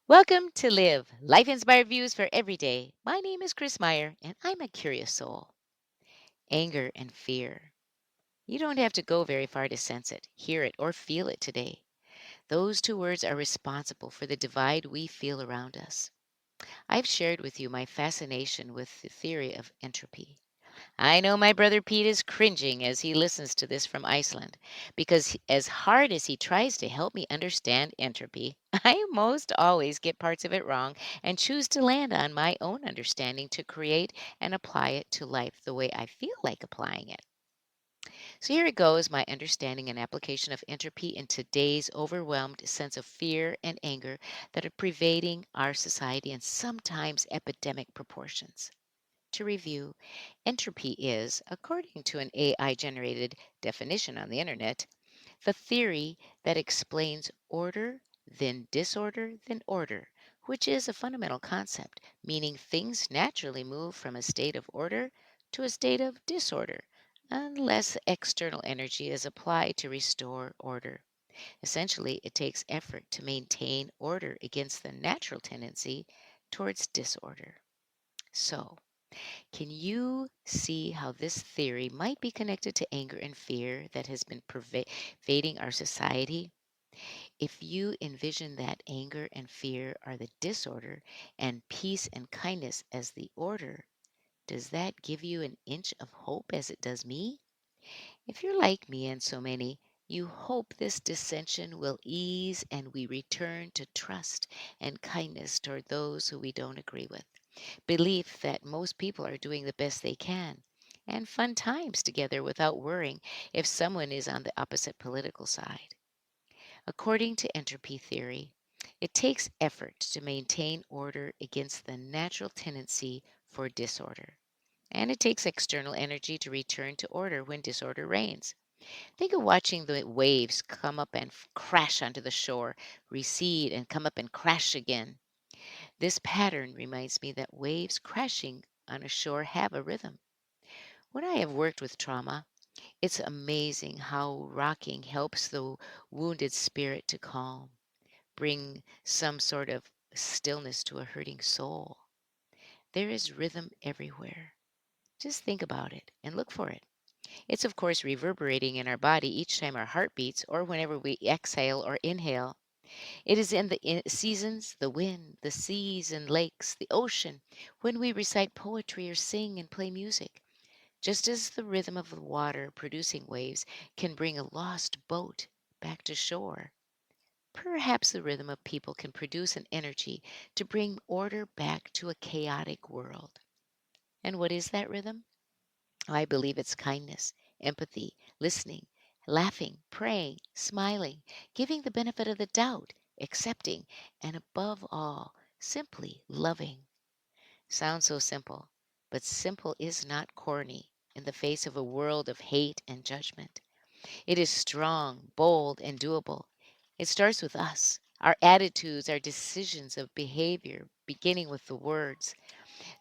Welcome to Live, Life Inspired Views for Every Day. My name is Chris Meyer, and I'm a curious soul. Anger and fear. You don't have to go very far to sense it, hear it, or feel it today. Those two words are responsible for the divide we feel around us. I've shared with you my fascination with the theory of entropy. I know my brother Pete is cringing as he listens to this from Iceland, because as hard as he tries to help me understand entropy, I most always get parts of it wrong and choose to land on my own understanding to create and apply it to life the way I feel like applying it. So here it goes, my understanding and application of entropy in today's overwhelmed sense of fear and anger that are pervading our society in sometimes epidemic proportions. To review, entropy is, according to an AI generated definition on the internet, the theory that explains order, then disorder, then order, which is a fundamental concept, meaning things naturally move from a state of order to a state of disorder unless external energy is applied to restore order. Essentially, it takes effort to maintain order against the natural tendency towards disorder. So, can you see how this theory might be connected to anger and fear that has been pervading our society? If you envision that anger and fear are the disorder and peace and kindness as the order, does that give you an inch of hope as it does me? If you're like me and so many, you hope this dissension will ease and we return to trust and kindness toward those who we don't agree with. Belief that most people are doing the best they can, and fun times together without worrying if someone is on the opposite political side. According to entropy theory, it takes effort to maintain order against the natural tendency for disorder. And it takes external energy to return to order when disorder reigns. Think of watching the waves come up and crash onto the shore, recede, and come up and crash again. This pattern reminds me that waves crashing on a shore have a rhythm. When I have worked with trauma, it's amazing how rocking helps the wounded spirit to calm, bring some sort of stillness to a hurting soul. There is rhythm everywhere. Just think about it and look for it. It's, of course, reverberating in our body each time our heart beats or whenever we exhale or inhale. It is in the seasons, the wind, the seas and lakes, the ocean, when we recite poetry or sing and play music. Just as the rhythm of the water producing waves can bring a lost boat back to shore, perhaps the rhythm of people can produce an energy to bring order back to a chaotic world. And what is that rhythm? I believe it's kindness, empathy, listening, laughing, praying, smiling, giving the benefit of the doubt, accepting, and above all, simply loving. Sounds so simple, but simple is not corny in the face of a world of hate and judgment. It is strong, bold, and doable. It starts with us, our attitudes, our decisions of behavior, beginning with the words.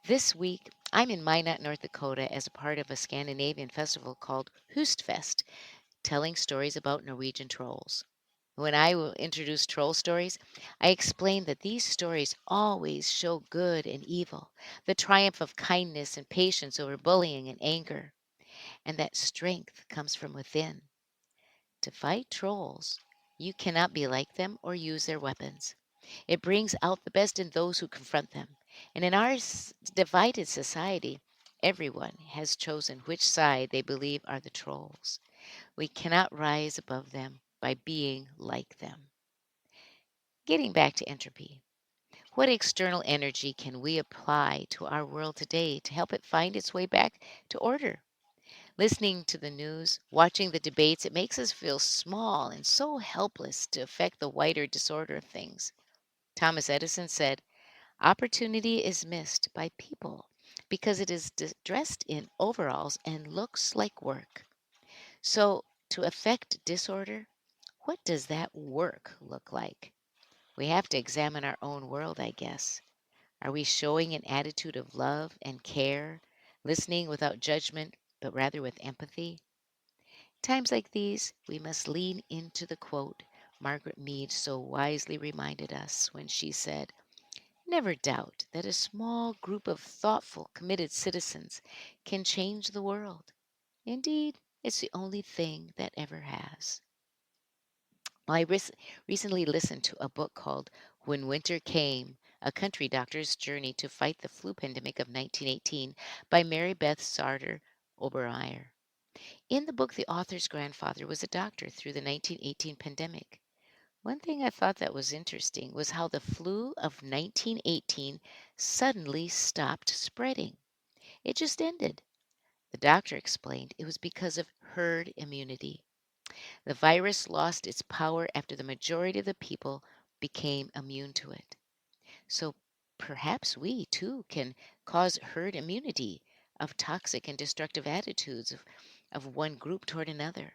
This week, I'm in Minot, North Dakota as a part of a Scandinavian festival called Hustfest, telling stories about Norwegian trolls. When I will introduce troll stories, I explain that these stories always show good and evil, the triumph of kindness and patience over bullying and anger, and that strength comes from within. To fight trolls, you cannot be like them or use their weapons. It brings out the best in those who confront them. And in our divided society, everyone has chosen which side they believe are the trolls. We cannot rise above them by being like them. Getting back to entropy, what external energy can we apply to our world today to help it find its way back to order? Listening to the news, watching the debates, it makes us feel small and so helpless to affect the wider disorder of things. Thomas Edison said, opportunity is missed by people because it is dressed in overalls and looks like work. So, to affect disorder, what does that work look like? We have to examine our own world, I guess. Are we showing an attitude of love and care, listening without judgment, but rather with empathy? Times like these, we must lean into the quote Margaret Mead so wisely reminded us when she said, "Never doubt that a small group of thoughtful, committed citizens can change the world. Indeed, it's the only thing that ever has." Well, recently listened to a book called When Winter Came, A Country Doctor's Journey to Fight the Flu Pandemic of 1918 by Mary Beth Sarter Obermeyer. In the book, the author's grandfather was a doctor through the 1918 pandemic. One thing I thought that was interesting was how the flu of 1918 suddenly stopped spreading. It just ended. The doctor explained it was because of herd immunity. The virus lost its power after the majority of the people became immune to it. So perhaps we too can cause herd immunity of toxic and destructive attitudes of one group toward another.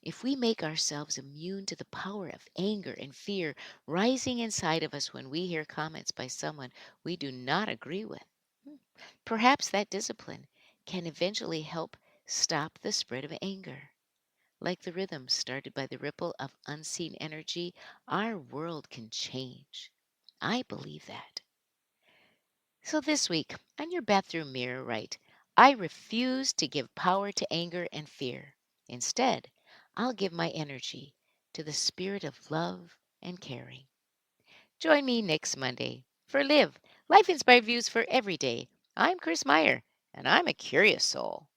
If we make ourselves immune to the power of anger and fear rising inside of us when we hear comments by someone we do not agree with, hmm, perhaps that discipline can eventually help stop the spread of anger. Like the rhythm started by the ripple of unseen energy, our world can change. I believe that. So this week, on your bathroom mirror, write, "I refuse to give power to anger and fear. Instead, I'll give my energy to the spirit of love and caring." Join me next Monday for Live, Life Inspired Views for Every Day. I'm Chris Meyer, and I'm a curious soul.